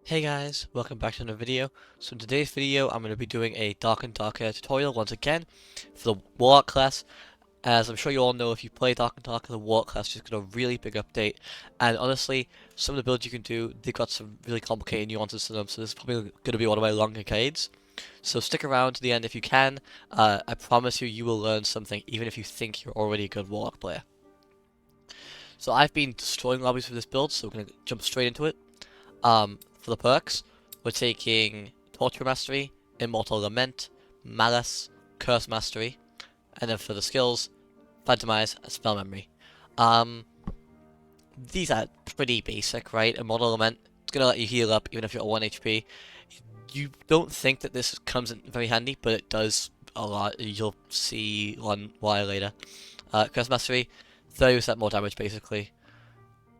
Hey guys, welcome back to another video. So in today's video, I'm going to be doing a Dark and Darker tutorial once again for the Warlock class. As I'm sure you all know, if you play Dark and Darker, the Warlock class just got a really big update. And honestly, some of the builds you can do, they've got some really complicated nuances to them, so this is probably going to be one of my longer guides. So stick around to the end if you can. I promise you, you will learn something, even if you think you're already a good Warlock player. So I've been destroying lobbies for this build, so we're going to jump straight into it. For the perks, we're taking Torture Mastery, Immortal Lament, Malice, Curse Mastery, and then for the skills, Phantomize and Spell Memory. These are pretty basic, right? Immortal Lament, it's gonna let you heal up even if you're at 1 HP. You don't think that this comes in very handy, but it does a lot. You'll see one while later. Curse Mastery, 30% more damage basically.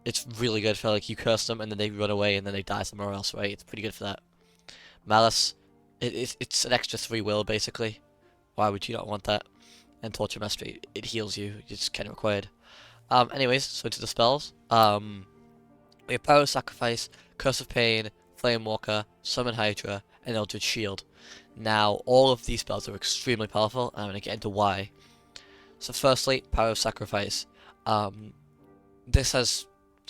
It's really good for, like, you curse them and then they run away and then they die somewhere else, right? It's pretty good for that. Malice, it's an extra 3 will, basically. Why would you not want that? And Torture Mastery, it heals you. It's kind of required. Anyways, so into the spells. We have Power of Sacrifice, Curse of Pain, Flame Walker, Summon Hydra, and Eldritch Shield. Now, all of these spells are extremely powerful, and I'm going to get into why. So firstly, Power of Sacrifice. This has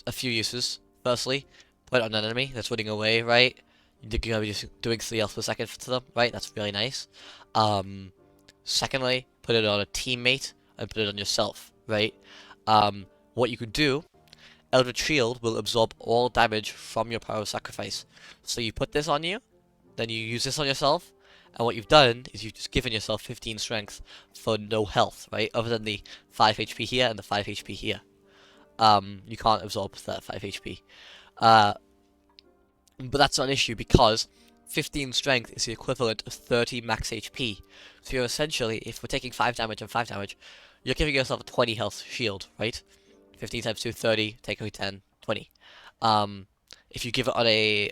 a few uses. Firstly, put it on an enemy that's running away, right? You're gonna be just doing 3 health per second to them, right? That's really nice. Secondly, put it on a teammate and put it on yourself, right? What you could do, Eldritch Shield will absorb all damage from your Power of Sacrifice. So you put this on you, then you use this on yourself, and what you've done is you've just given yourself 15 strength for no health, right? Other than the 5 HP here and the 5 HP here. You can't absorb that 5 HP. But that's not an issue because 15 strength is the equivalent of 30 max HP. So you're essentially, if we're taking 5 damage and 5 damage, you're giving yourself a 20 health shield, right? 15 times 2, 30, take away 10, 20. If you give it on a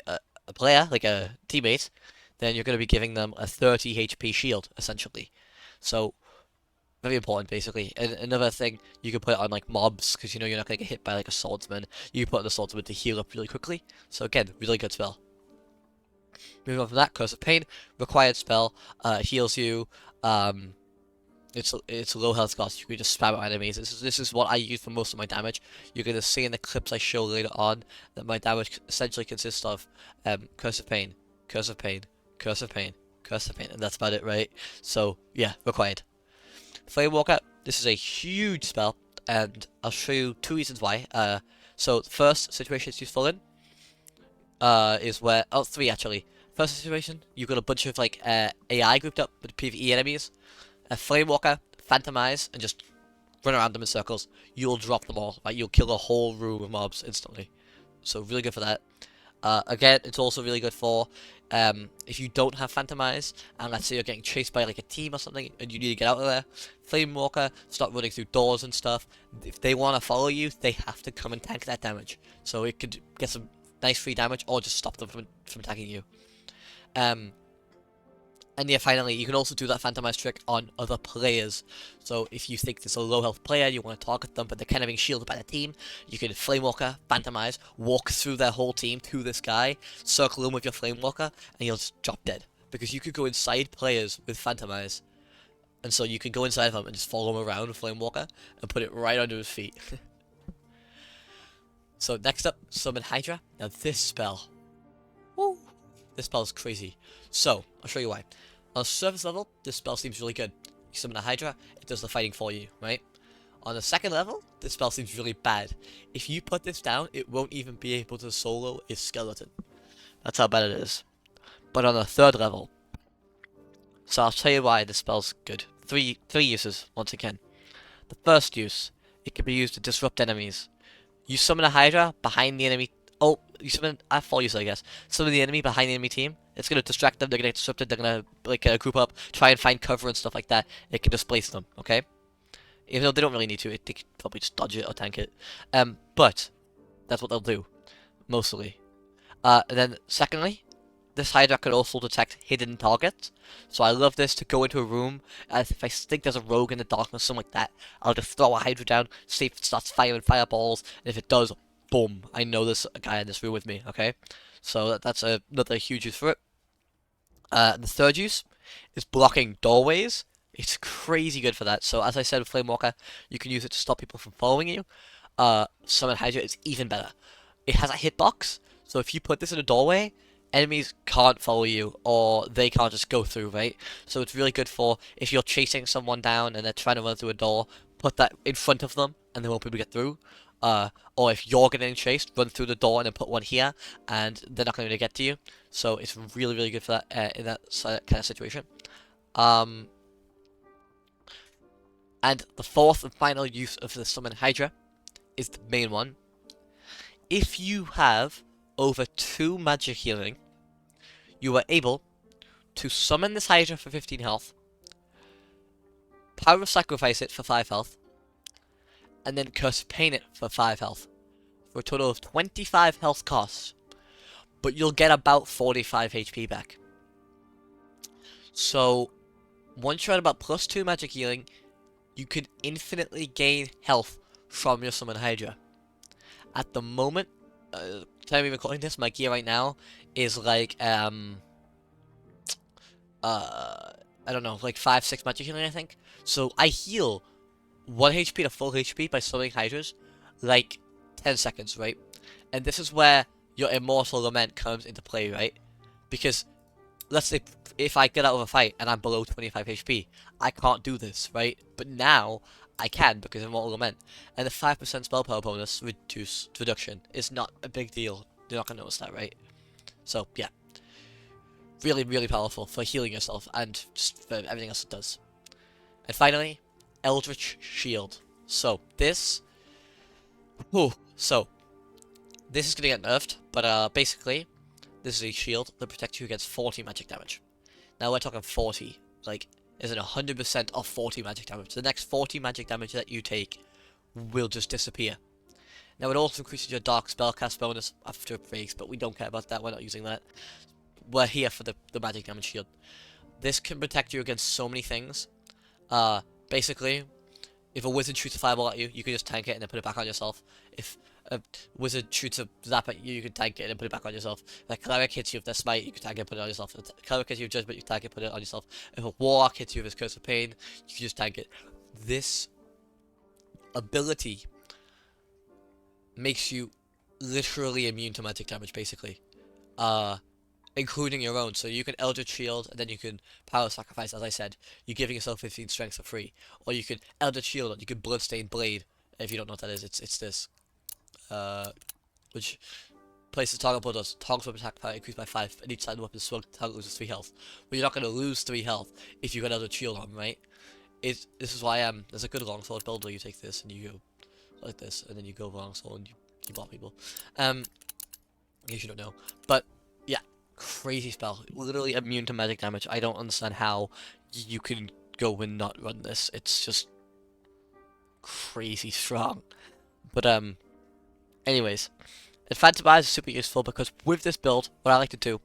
player, like a teammate, then you're going to be giving them a 30 HP shield, essentially. So very important, basically. And another thing, you can put it on, like, mobs, because you know you're not going to get hit by, like, a swordsman. You can put on the swordsman to heal up really quickly. So again, really good spell. Moving on from that, Curse of Pain, required spell, heals you. It's low health cost. You can just spam at enemies. This is what I use for most of my damage. You're going to see in the clips I show later on that my damage essentially consists of Curse of Pain, Curse of Pain, Curse of Pain, Curse of Pain, and that's about it, right? So yeah, required. Flame Walker, this is a huge spell, and I'll show you 2 reasons why. So the first situation it's useful in is where, 3 actually. First situation, you've got a bunch of, like, AI grouped up with PvE enemies. Flame Walker, Phantomize, and just run around them in circles. You'll drop them all, right? You'll kill a whole room of mobs instantly. So really good for that. Again, it's also really good for if you don't have Phantomize, and let's say you're getting chased by, like, a team or something, and you need to get out of there. Flame Walker, start running through doors and stuff. If they want to follow you, they have to come and tank that damage. So it could get some nice free damage, or just stop them from attacking you. And yeah, finally, you can also do that Phantomize trick on other players. So if you think there's a low health player, you want to target them, but they're kind of being shielded by the team, you can Flame Walker, Phantomize, walk through their whole team to this guy, circle them with your Flame Walker, and he'll just drop dead. Because you could go inside players with Phantomize. And so you can go inside them and just follow him around with Flame Walker, and put it right under his feet. So next up, Summon Hydra. Now this spell. Woo! This spell is crazy. So, I'll show you why. On a surface level, this spell seems really good. You summon a Hydra, it does the fighting for you, right? On the second level, this spell seems really bad. If you put this down, it won't even be able to solo a skeleton. That's how bad it is. But on the third level, so I'll tell you why this spell's good. Three uses, once again. The first use, it can be used to disrupt enemies. You summon a Hydra behind the enemy. Oh, you summon, I have 4 uses, I guess. Summon the enemy behind the enemy team. It's going to distract them, they're going to get disrupted, they're going to, like, group up, try and find cover and stuff like that. It can displace them, okay? Even though they don't really need to, they could probably just dodge it or tank it. But, that's what they'll do, mostly. And then, secondly, this Hydra can also detect hidden targets. So I love this to go into a room, and if I think there's a rogue in the darkness, something like that, I'll just throw a Hydra down, see if it starts firing fireballs, and if it does, boom, I know this guy in this room with me, okay? So that's another huge use for it. The third use is blocking doorways. It's crazy good for that. So as I said with Flame Walker, you can use it to stop people from following you. Summon Hydra is even better. It has a hitbox, so if you put this in a doorway, enemies can't follow you, or they can't just go through, right? So it's really good for if you're chasing someone down and they're trying to run through a door, put that in front of them, and they won't be able to get through. Or if you're getting chased, run through the door and then put one here, and they're not going to get to you. So it's really, really good for that in that kind of situation. And the fourth and final use of the Summon Hydra is the main one. If you have over 2 magic healing, you are able to summon this Hydra for 15 health, power sacrifice it for 5 health, and then curse pain it for 5 health, for a total of 25 health costs, but you'll get about 45 HP back. So, once you're at about plus 2 magic healing, you can infinitely gain health from your Summon Hydra. At the moment, time I'm recording this, my gear right now is like, I don't know, like 5-6 magic healing, I think. So I heal 1 HP to full HP by summoning Hydras, like 10 seconds, right? And this is where your Immortal Lament comes into play, right? Because, let's say, if I get out of a fight and I'm below 25 HP, I can't do this, right? But now, I can, because of Immortal Lament. And the 5% spell power bonus reduction is not a big deal. You're not going to notice that, right? So, yeah. Really, really powerful for healing yourself, and just for everything else it does. And finally, Eldritch Shield. So, this... this is going to get nerfed, but basically, this is a shield that protects you against 40 magic damage. Now we're talking 40, like, isn't 100% of 40 magic damage. The next 40 magic damage that you take will just disappear. Now it also increases your dark spellcast bonus after it breaks, but we don't care about that, we're not using that. We're here for the magic damage shield. This can protect you against so many things. Basically, if a wizard shoots a fireball at you, you can just tank it and then put it back on yourself. If a wizard shoots a zap at you, you can tank it and put it back on yourself. If a cleric hits you with their smite, you can tank it and put it on yourself. If a cleric hits you with judgment, you can tank it and put it on yourself. If a warlock hits you with his curse of pain, you can just tank it. This ability makes you literally immune to magic damage, basically. Including your own. So you can Eldritch Shield, and then you can Power Sacrifice, as I said. You're giving yourself 15 strength for free. Or you can Eldritch Shield, and you can Bloodstained Blade. If you don't know what that is, it's this. Which places target blood does. Target's weapon attack power increased by 5, and each side of the weapon swung, target loses 3 health. But you're not going to lose 3 health if you got Eldritch Shield on, right? This is why there's a good longsword build where you take this, and you go like this, and then you go longsword, and you block people. In case you don't know. But, yeah. Crazy spell. Literally immune to magic damage. I don't understand how you can go and not run this. It's just crazy strong. But anyways, Phantom Eyes is super useful because with this build, what I like to do,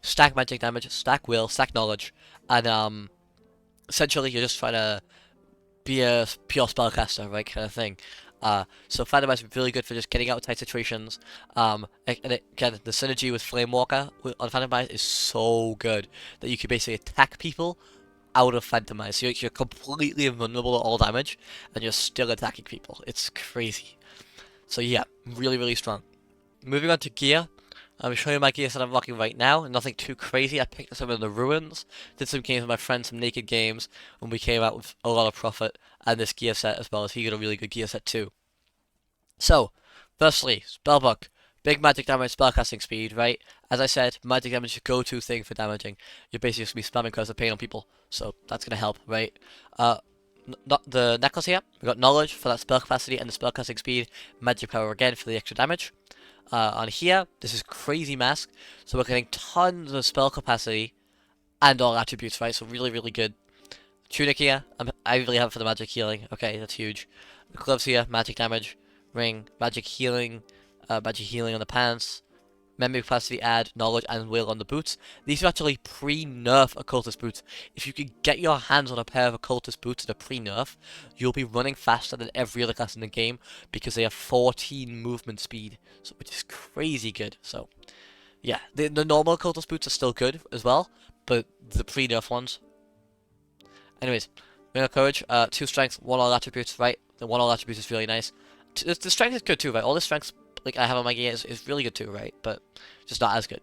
stack magic damage, stack will, stack knowledge, and essentially you're just trying to be a pure spellcaster, right, kind of thing. So Phantom Eyes is really good for just getting out of tight situations. And again, the synergy with Flame Walker on Phantom Eyes is so good that you can basically attack people out of Phantom Eyes. So you're completely invulnerable to all damage, and you're still attacking people. It's crazy. So yeah, really, really strong. Moving on to gear. I'm showing you my gear that I'm rocking right now. Nothing too crazy. I picked this up in the ruins. Did some games with my friend, some naked games, when we came out with a lot of profit. And this gear set as well, as he got a really good gear set too. So, firstly, Spellbook. Big magic damage, spellcasting speed, right? As I said, magic damage is your go-to thing for damaging. You're basically just going to be spamming Curse of Pain on people. So, that's going to help, right? The necklace here, we got knowledge for that spell capacity and the spellcasting speed. Magic power again for the extra damage. On here, this is crazy mask. So we're getting tons of spell capacity and all attributes, right? So really, really good. Tunic here, I really have it for the magic healing. Okay, that's huge. The gloves here, magic damage. Ring, magic healing on the pants. memory capacity, add, knowledge, and will on the boots. These are actually pre-nerf occultist boots. If you could get your hands on a pair of occultist boots that are pre-nerf, you'll be running faster than every other class in the game because they have 14 movement speed, so which is crazy good. So yeah, the normal occultist boots are still good as well, but the pre-nerf ones. Anyways, Ring of Courage, 2 strength, 1 all attributes, right? The 1 all attributes is really nice. The strength is good too, right? All the strengths like I have on my gear is really good too, right? But just not as good.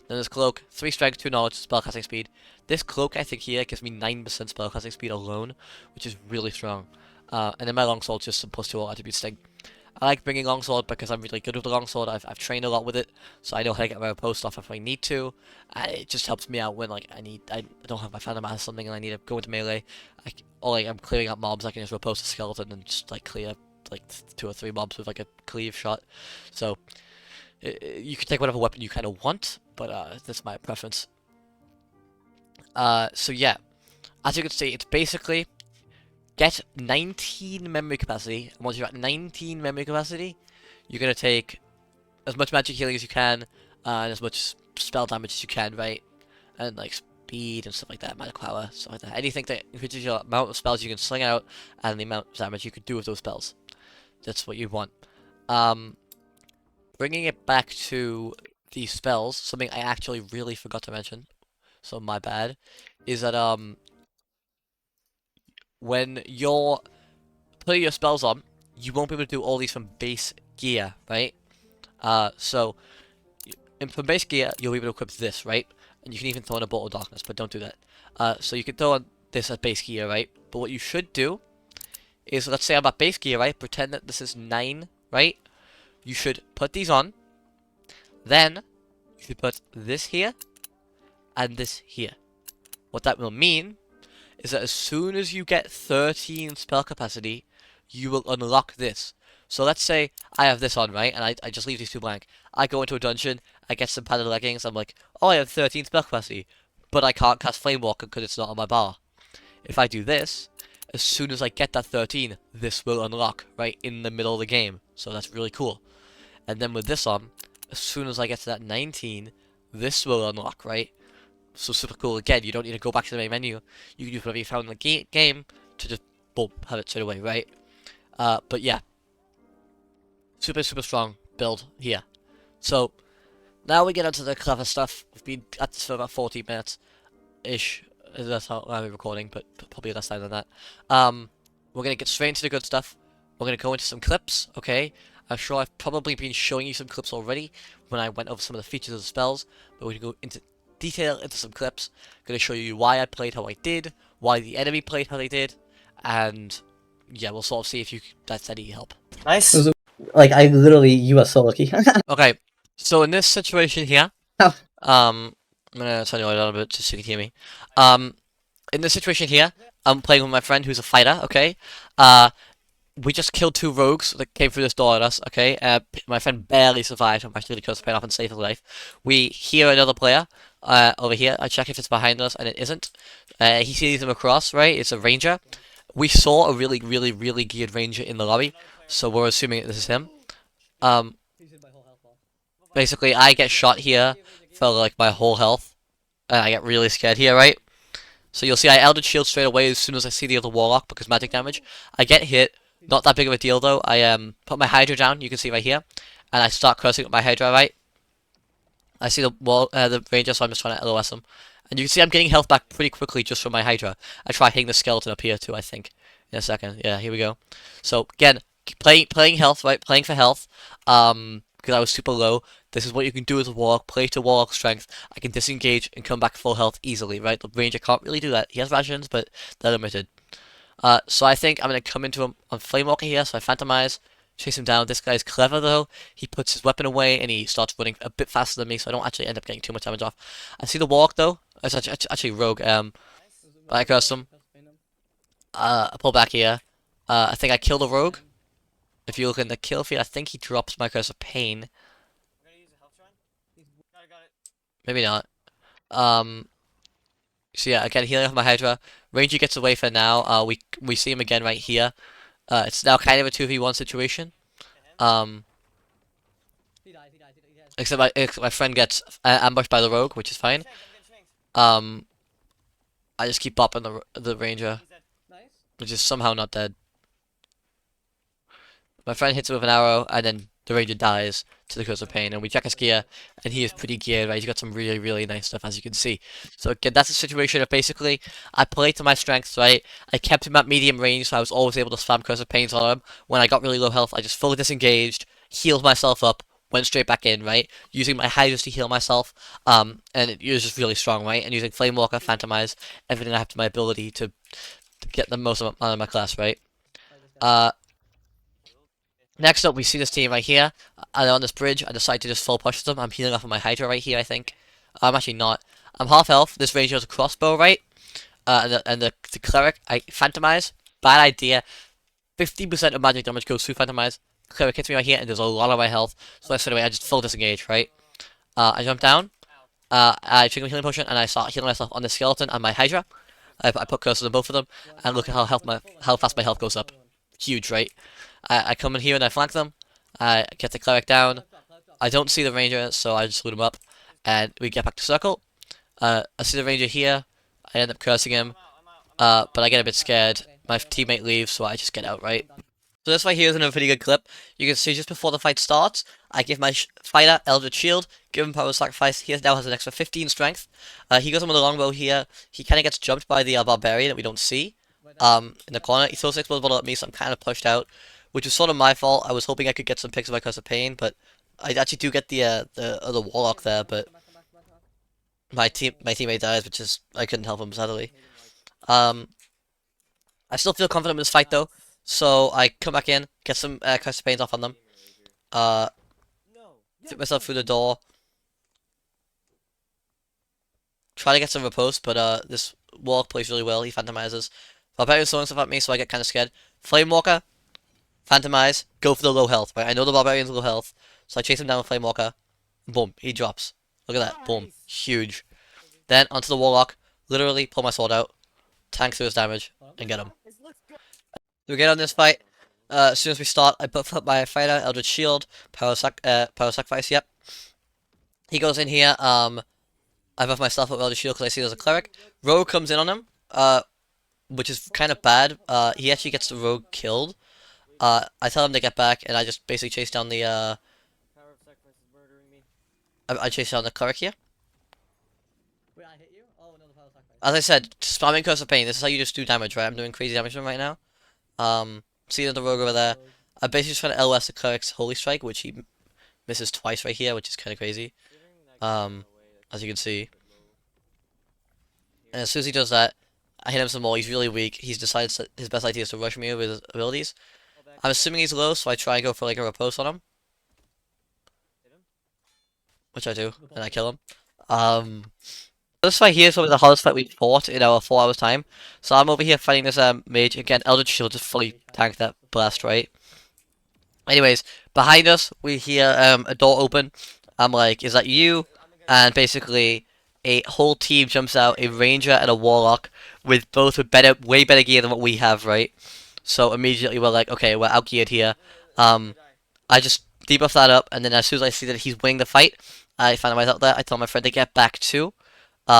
Then there's Cloak, 3 strength, 2 knowledge, spellcasting speed. This Cloak I think here gives me 9% spellcasting speed alone, which is really strong. And then my Longsword just some +2 all attributes thing. I like bringing Longsword because I'm really good with the Longsword. I've trained a lot with it, so I know how to get my post off if I need to. It just helps me out when like I don't have my Phantom Mass or something and I need to go into melee. Or like I'm clearing out mobs, I can just riposte a skeleton and just like clear like 2 or 3 mobs with like a cleave shot. So you can take whatever weapon you kind of want, but that's my preference. So yeah, as you can see, it's basically get 19 memory capacity, and once you're at 19 memory capacity, you're gonna take as much magic healing as you can, and as much spell damage as you can, right? And like speed and stuff like that, magic power, stuff like that. Anything that increases your amount of spells you can sling out, and the amount of damage you can do with those spells. That's what you want. Bringing it back to these spells, something I actually really forgot to mention, so my bad, is that when you're putting your spells on, you won't be able to do all these from base gear, right? So from base gear, you'll be able to equip this, right? And you can even throw in a Bolt of Darkness, but don't do that. So you can throw on this as base gear, right? But what you should do is, let's say I'm at base gear, right? Pretend that this is 9, right? You should put these on. Then, you should put this here, and this here. What that will mean is that as soon as you get 13 spell capacity, you will unlock this. So let's say I have this on, right? And I just leave these 2 blank. I go into a dungeon, I get some padded leggings, I'm like, oh, I have 13 spell capacity. But I can't cast Flame Walker because it's not on my bar. If I do this, as soon as I get that 13, this will unlock, right, in the middle of the game. So that's really cool. And then with this on, as soon as I get to that 19, this will unlock, right? So super cool. Again, you don't need to go back to the main menu. You can use whatever you found in the game to just, boom, have it straight away, right? But yeah. Super strong build here. So, now we get onto the clever stuff. We've been at this for about 40 minutes-ish. That's how I'm recording, but probably less time than that. We're going to get straight into the good stuff. We're going to go into some clips, okay? I'm sure I've probably been showing you some clips already when I went over some of the features of the spells, but we're going to go into detail into some clips. I'm going to show you why I played how I did, why the enemy played how they did, and yeah, we'll sort of see if that's any help. Nice. Like, I literally, you are so lucky. Okay, so in this situation here, Oh. I'm gonna turn you a little bit just so you can hear me. In this situation here, I'm playing with my friend who's a fighter, okay? We just killed 2 rogues that came through this door at us, okay? My friend barely survived. I'm actually close to paying off and saved his life. We hear another player over here. I check if it's behind us, and it isn't. He sees him across, right? It's a ranger. We saw a really geared ranger in the lobby, so we're assuming this is him. Basically, I get shot here for like my whole health, and I get really scared here, right? So you'll see I eldritch shield straight away as soon as I see the other warlock because magic damage. I get hit. Not that big of a deal though. I put my Hydra down, you can see right here, and I start cursing up my Hydra, right? I see the ranger, so I'm just trying to LOS him. And you can see I'm getting health back pretty quickly just from my Hydra. I try hitting the skeleton up here too, I think. In a second. Yeah, here we go. So again, playing health, right? Playing for health. Because I was super low. This is what you can do as a warlock. Play to warlock strength. I can disengage and come back full health easily, right? The ranger can't really do that. He has rations, but they're limited. So I think I'm going to come into him on Flamewalker here, so I Phantomize, chase him down. This guy's clever though. He puts his weapon away and he starts running a bit faster than me, so I don't actually end up getting too much damage off. I see the Warlock though. It's actually Rogue. I curse him. I pull back here. I think I kill the Rogue. If you look in the kill feed, I think he drops my Curse of Pain. Maybe not. So yeah, again, healing off my Hydra. Ranger gets away for now. We see him again right here. It's now kind of a 2v1 situation. except my friend gets ambushed by the rogue, which is fine. Um, I just keep bopping the ranger, which is somehow not dead. My friend hits him with an arrow, and then the ranger dies to the curse of pain. And we check his gear, and he is pretty geared, right? He's got some really, really nice stuff, as you can see. So again, that's a situation of basically, I played to my strengths, right? I kept him at medium range, so I was always able to spam curse of pains on him. When I got really low health, I just fully disengaged, healed myself up, went straight back in, right? Using my hydras to heal myself, and it was just really strong, right? And using Flame Walker, Phantomize, everything I have to my ability to get the most out of my class, right? Uh, Next up, we see this team right here. And on this bridge, I decide to just full push them. I'm healing off of my Hydra right here, I think. I'm actually not. I'm half health. This ranger has a crossbow, right? And the cleric, I phantomize. Bad idea. 50% of magic damage goes through phantomize. Cleric hits me right here, and there's a lot of my health. So I straight away, I just full disengage, right? I jump down. I drink a healing potion, and I start healing myself on the skeleton and my Hydra. I put curses on both of them, and look at how fast my health goes up. Huge, right? I come in here and I flank them. I get the cleric down. I don't see the ranger, so I just loot him up, and we get back to circle. I see the ranger here. I end up cursing him, but I get a bit scared. My teammate leaves, so I just get out, right? So this right here is another pretty good clip. You can see just before the fight starts, I give my fighter eldritch shield, give him power sacrifice. He now has an extra 15 strength. He goes on with a longbow here. He kind of gets jumped by the barbarian that we don't see. In the corner, he throws an explosive bottle at me, so I'm kind of pushed out, which was sort of my fault. I was hoping I could get some picks of my curse of pain, but I actually do get the warlock there, but my teammate dies, which is I couldn't help him sadly. I still feel confident in this fight though, so I come back in, get some curse of pains off on them. Fit myself through the door. Try to get some riposte, but this warlock plays really well. He phantomizes. Barbarian's throwing stuff at me, so I get kind of scared. Flame Walker, Phantomize, go for the low health, right? I know the Barbarian's low health, so I chase him down with Flame Walker. Boom, he drops. Look at that, boom, huge. Then onto the Warlock, literally pull my sword out, tank through his damage, and get him. We get on this fight. As soon as we start, I put up my fighter, Eldritch Shield, power sacrifice, yep. He goes in here, I buff myself up Eldritch Shield because I see there's a cleric. Rogue comes in on him, which is kind of bad. He actually gets the rogue killed. I tell him to get back, and I just basically chase down the, I chase down the cleric here. As I said, spamming Curse of Pain, this is how you just do damage, right? I'm doing crazy damage to him right now. See the rogue over there. I basically just trying to LS the cleric's Holy Strike, which he misses twice right here, which is kind of crazy. As you can see. And as soon as he does that, I hit him some more. He's really weak. He's decided that his best idea is to rush me with his abilities. I'm assuming he's low, so I try and go for like a riposte on him. Which I do, and I kill him. This fight here is probably the hardest fight we've fought in our 4 hours time. So I'm over here fighting this mage. Again, Eldritch Shield just fully tanked that blast, right? Anyways, behind us, we hear a door open. I'm like, is that you? And basically, a whole team jumps out, a ranger and a warlock, with both with way better gear than what we have, right? So immediately we're like, okay, we're outgeared here. I just debuff that up, and then as soon as I see that he's winning the fight, I find out there. I tell my friend to get back too. He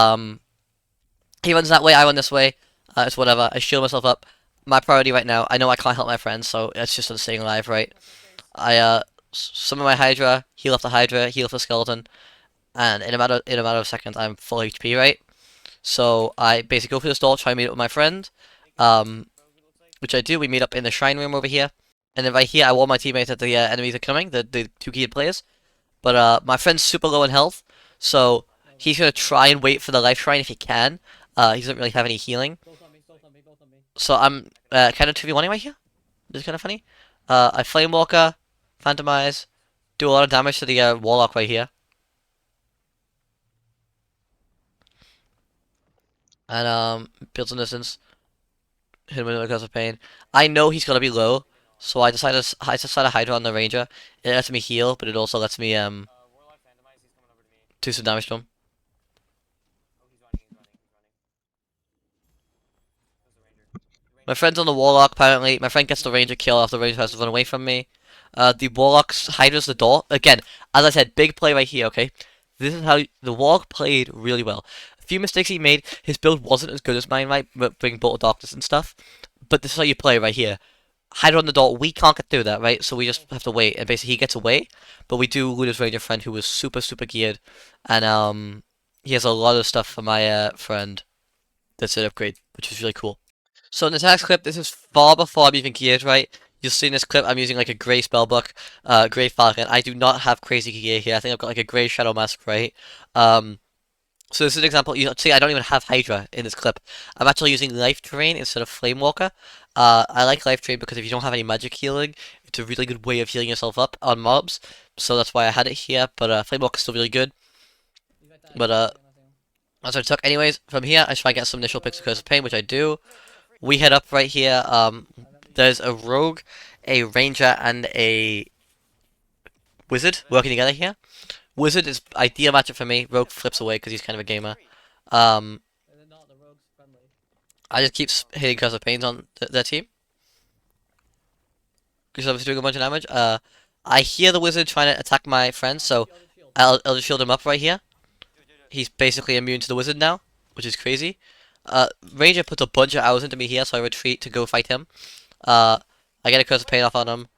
runs that way, I run this way. It's whatever. I shield myself up. My priority right now, I know I can't help my friends, so it's just on staying alive, right? I summon my Hydra, heal off the Hydra, heal off the skeleton, and in a matter of seconds, I'm full HP, right? So I basically go through this door, try and meet up with my friend, which I do. We meet up in the shrine room over here, and then right here, I warn my teammates that the enemies are coming, the 2 geared players. But my friend's super low in health, so he's gonna try and wait for the life shrine if he can. He doesn't really have any healing. So I'm kind of 2v1ing right here. This is kind of funny. I Flame Walker, Phantomize, do a lot of damage to the Warlock right here. And builds an distance. Hit him with a Curse of Pain. I know he's gonna be low, so I decided to Hydra on the Ranger. It lets me heal, but it also lets me do some damage to him. My friend's on the Warlock, apparently. My friend gets the Ranger kill after the Ranger has to run away from me. The Warlock's Hydra's the door. Again, as I said, big play right here, okay? This is how the Warlock played really well. A few mistakes he made. His build wasn't as good as mine, right? Bring Bolt of Darkness and stuff. But this is how you play right here. Hydra on the door, we can't get through that, right? So we just have to wait, and basically he gets away, but we do lose his Ranger friend who was super, super geared, and he has a lot of stuff for my friend that's an upgrade, which is really cool. So in this next clip, this is far before I'm even geared, right? You'll see in this clip, I'm using like a grey spellbook, grey falcon. I do not have crazy gear here. I think I've got like a grey shadow mask, right? So this is an example. You see, I don't even have Hydra in this clip. I'm actually using Life Drain instead of Flame Walker. I like Life Drain because if you don't have any magic healing, it's a really good way of healing yourself up on mobs. So that's why I had it here. But Flame Walker is still really good. But that's what I took. Anyways, from here, I try and get some initial picks of Curse of Pain, which I do. We head up right here. There's a Rogue, a Ranger, and a Wizard working together here. Wizard is ideal matchup for me. Rogue flips away because he's kind of a gamer. I just keep hitting Curse of Pains on their team. Because obviously doing a bunch of damage. I hear the Wizard trying to attack my friend, so I'll just shield him up right here. He's basically immune to the Wizard now, which is crazy. Ranger puts a bunch of arrows into me here, so I retreat to go fight him. I get a Curse of Pain off on him.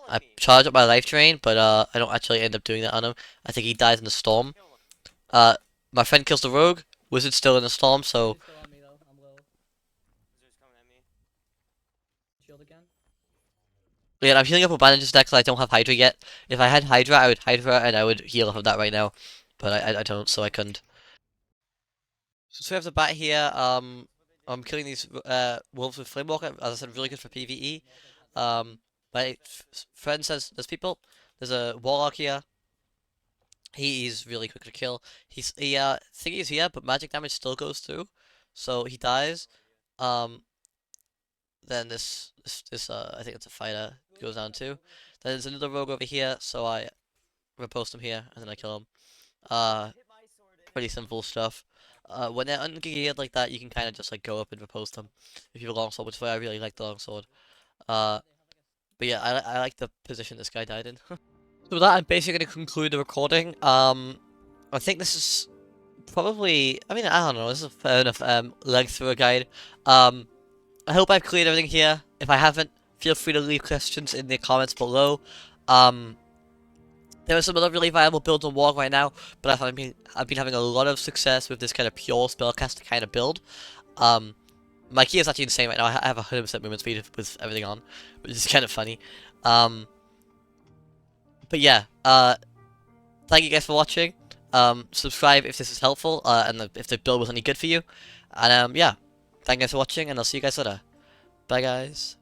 I charge up my Life Drain, but I don't actually end up doing that on him. I think he dies in the storm. My friend kills the Rogue. Wizard's still in the storm, so... Yeah, I'm healing up with bandages next because I don't have Hydra yet. If I had Hydra, I would Hydra and I would heal off of that right now. But I don't, so I couldn't. So straight off the bat here, I'm killing these wolves with Flamewalker. As I said, really good for PvE. My friend says there's people. There's a Warlock here. He's really quick to kill. He think he's here, but magic damage still goes through, so he dies. Then this I think it's a fighter goes down too. Then there's another rogue over here, so I riposte him here and then I kill him. Pretty simple stuff. When they're ungeared like that, you can kind of just like go up and riposte them if you have a longsword, which is why I really like the longsword. But yeah, I like the position this guy died in. So with that, I'm basically going to conclude the recording. I think this is probably, I mean, I don't know, this is a fair enough length for a guide. I hope I've cleared everything here. If I haven't, feel free to leave questions in the comments below. There are some other really viable builds on Warlock right now, but I've been having a lot of success with this kind of pure spellcaster kind of build. My key is actually insane right now. I have 100% movement speed with everything on, which is kind of funny. But yeah, thank you guys for watching. Subscribe if this is helpful, and if the build was any good for you. And yeah, thank you guys for watching, and I'll see you guys later. Bye guys.